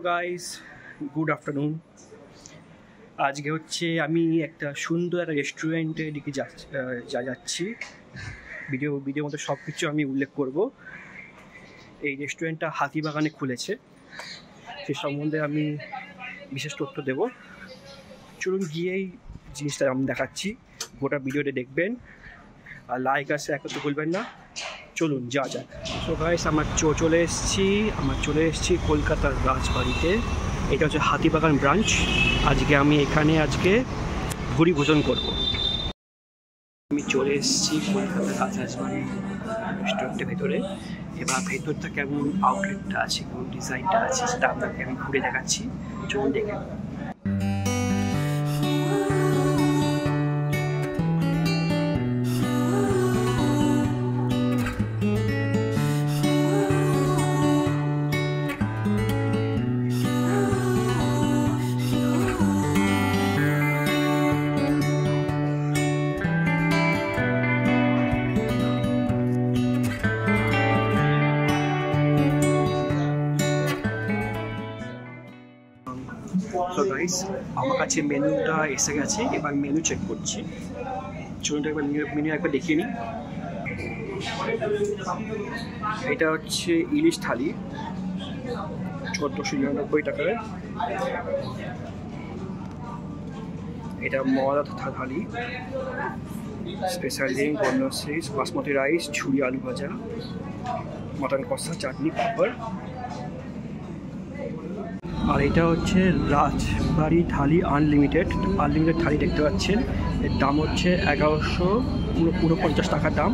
Guys, good afternoon. আজকে হচ্ছে আমি একটা সুন্দর একটা রেস্টুরেন্টের দিকে যাচ্ছি। ভিডিওর মধ্যে সব কিছু আমি উল্লেখ করব। এই রেস্টুরেন্টটা হাতিবাগানে খুলেছে, সে সম্বন্ধে আমি বিশেষ তথ্য দেব। চলুন গিয়েই জিনিসটা আমি দেখাচ্ছি, গোটা ভিডিওটা দেখবেন আর লাইক আসে একটু ভুলবেন না। চলুন যা যাক। সো গাইস, আমার চলে এসেছি কলকাতার রাজবাড়িতে। এটা হচ্ছে হাতিবাগান ব্রাঞ্চ। আমি এখানে ভুরি ভোজন করব। আমি চলে এসেছি কলকাতার রাজবাড়ি রেস্টুরেন্টের ভেতরে। এবার ভেতরটা কেমন আউটলেটটা আছে, কেমন ডিজাইনটা আছে, সেটা আপনাকে আমি ঘুরে দেখাচ্ছি। চলুন দেখে। সো গাইস, আমার কাছে মেনুটা এসে গেছে, এবার মেনু চেক করছি। চলুন একবার মেনু একবার দেখিয়ে নিই। এটা হচ্ছে ইলিশ থালি, 1499 টাকায়। এটা মলা থালি, স্পেশাল ডিম, বোনলেস রাইস, বাসমতি রাইস, ঝুরি আলু ভাজা, মটন কষা, চাটনি, পাঁপড়। আর এটা হচ্ছে রাজবাড়ি থালি আনলিমিটেড থালি দেখতে পাচ্ছেন। এর দাম হচ্ছে 1149 টাকা দাম।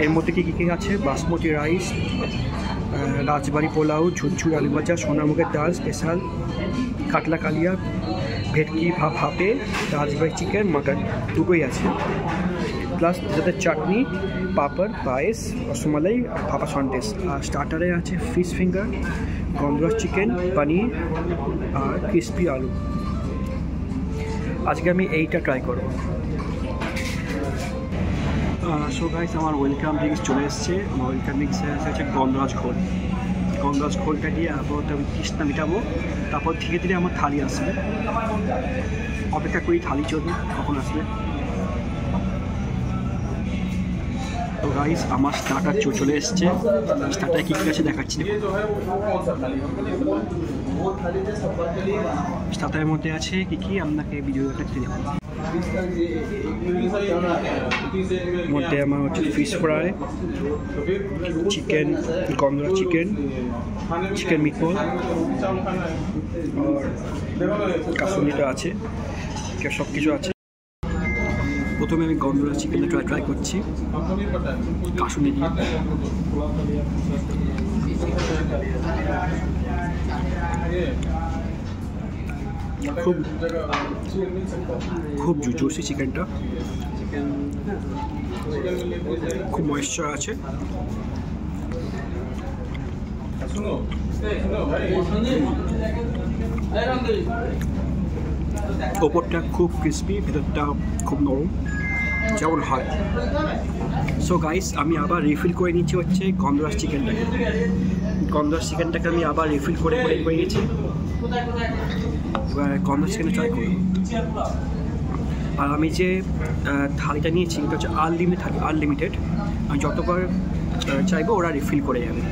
এর মধ্যে কী কী আছে? বাসমতি রাইস, রাজবাড়ি পোলাও, ঝুরঝুরি আলু ভাজা, সোনামুগের ডাল, স্পেশাল কাতলা কালিয়া, ভেটকি ভাপে, রাজবাড়ি চিকেন, মাটন দুটোই আছে। প্লাস যাদের চাটনি, পাঁপড়, পায়েস, রসমালাই, ভাপা সন্দেশ। আর স্টার্টারে আছে ফিশ ফিঙ্গার, গন্ধরাজ চিকেন, পনির আর ক্রিসপি আলু। আজকে আমি এইটা ট্রাই করব। সো গাইস, আমার ওয়েলকাম ড্রিঙ্কস চলে এসছে। আমার ওয়েলকাম ড্রিঙ্কসে আছে গন্ধরাজ খোল। গন্ধরাজ খোলটা দিয়ে আপাতত আমি তৃষ্ণা মেটাবো, তারপর ধীরে ধীরে আমার থালি আসবে। অপেক্ষা করি থালি চলবে কখন আসবে। তো গাইস, আমার স্টার্টার চলে এসছে। স্টার্টার কী কী আছে দেখাচ্ছি। স্টার্টারের মধ্যে আছে কী আপনাকে ভিডিওটা দেখুন। মধ্যে আমার হচ্ছে ফিশ ফ্রাই, চিকেন, গন্ধরাজ চিকেন মিটবল, আর কাসুন্দিটা আছে, সব কিছু আছে। প্রথমে আমি গন্ধরাজ চিকেনটা ট্রাই করছি কাসুন্দি দিয়ে। খুব জুসি চিকেনটা, খুব ময়েশ্চার আছে। ওপরটা খুব ক্রিসপি, ভেতরটা খুব নরম, যেমন হয়। সো গাইস, আমি আবার রিফিল করে নিচ্ছি হচ্ছে গন্ধরাজ চিকেনটাকে আমি আবার রিফিল করে নিয়েছি। এবার গন্ধরাজ চিকেনটা ট্রাই করব। আর আমি যে থালিটা নিয়েছি এটা হচ্ছে আনলিমিটেড। আমি যতবার চাইবো ওরা রিফিল করে যাবে।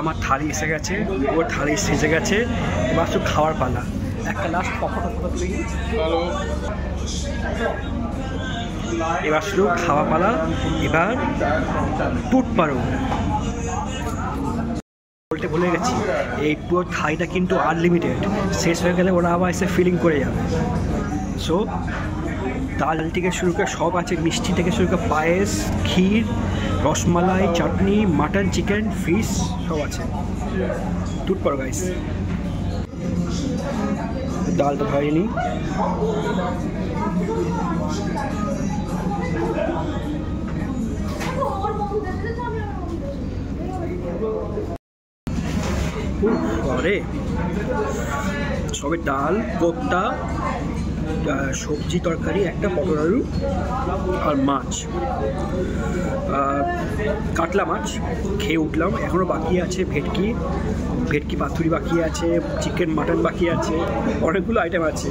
আমার থালি এসে গেছে, ওর থালি সেজে গেছে। এবার শুধু খাওয়ার পালা। একটা লাস্ট এবার শুধু খাওয়া পালা। এবার টুট পারো। বলতে ভুলে গেছি, এই পুরো থাইটা কিন্তু আনলিমিটেড। শেষ হয়ে গেলে ওরা আবার এসে ফিলিং করে যাবে। সো ডাল থেকে শুরু করে সব আছে, মিষ্টি থেকে শুরু করে পায়েস, ক্ষীর, রসমালাই, চাটনি, মাটন, চিকেন, ফিশ সব আছে। টুট পড়ো গাইস, ডালটা হয়নি। আরে সবে ডাল, কোপ্তা, সবজি তরকারি, একটা পটল আলু আর মাছ, কাতলা মাছ খেয়ে উঠলাম। এখনও বাকি আছে ভেটকি পাতুরি বাকি আছে, চিকেন মাটন বাকি আছে, অনেকগুলো আইটেম আছে।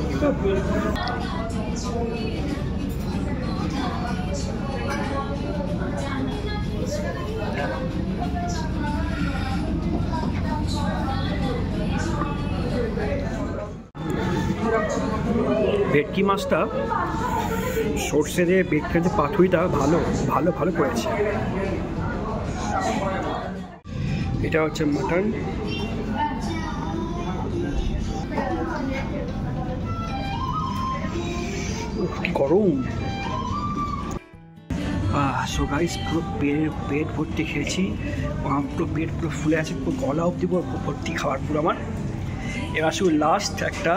ভেটকি মাছটা সর্ষে দিয়ে ভেটকির যে পাতুরিটা ভালো ভালো ভালো করেছে। এটা হচ্ছে মাটন, কি গরম। সো গাইস, পুরো পেট ভর্তি খেয়েছি, পুরো পেট পুরো ফুলে আছে, পুরো গলা অবধি পুরো ভর্তি খাবার পুরো আমার। এবার শুধু লাস্ট একটা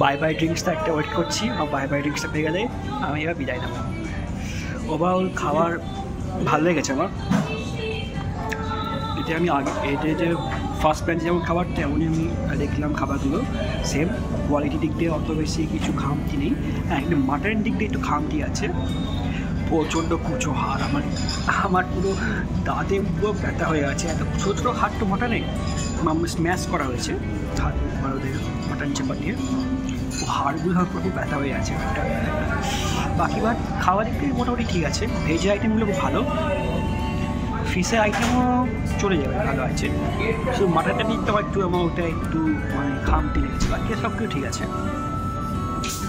বাই ড্রিঙ্কসটা একটা ওয়েট করছি, আর বাই ড্রিঙ্কসটা পেয়ে গেলে আমি এবার বিদায় নেবো। ওভারঅল খাবার ভালো লেগেছে আমার। এটা আমি এটা যে ফার্স্ট ব্যাঞ্চ যেমন খাবার তেমনই আমি দেখলাম খাবারগুলো সেম কোয়ালিটি দিক দিয়ে অত বেশি কিছু খামতি নেই। হ্যাঁ, কিন্তু মাটনের দিক দিয়ে একটু খামতি আছে, প্রচণ্ড কুচো হাড়। আমার পুরো দাঁতে পুরো ব্যথা হয়ে গেছে, এত ছোটো ছোটো হাড় তো মাটনে স্ম্যাশ করা হয়েছে হাড় ওদের মাটন চেম্বার দিয়ে, ও হাড়গুলো আমার পুরো ব্যথা হয়ে আছে একটা। বাকি খাওয়ার দিক থেকে মোটামুটি ঠিক আছে, ভেজের আইটেমগুলো খুব ভালো, ফিশের আইটেমও চলে যাবে, ভালো আছে। শুধু মাটনটা নিতে আমার একটু আমার ওটা একটু মানে খামতি লেগেছে, বাকি সব কিছু ঠিক আছে।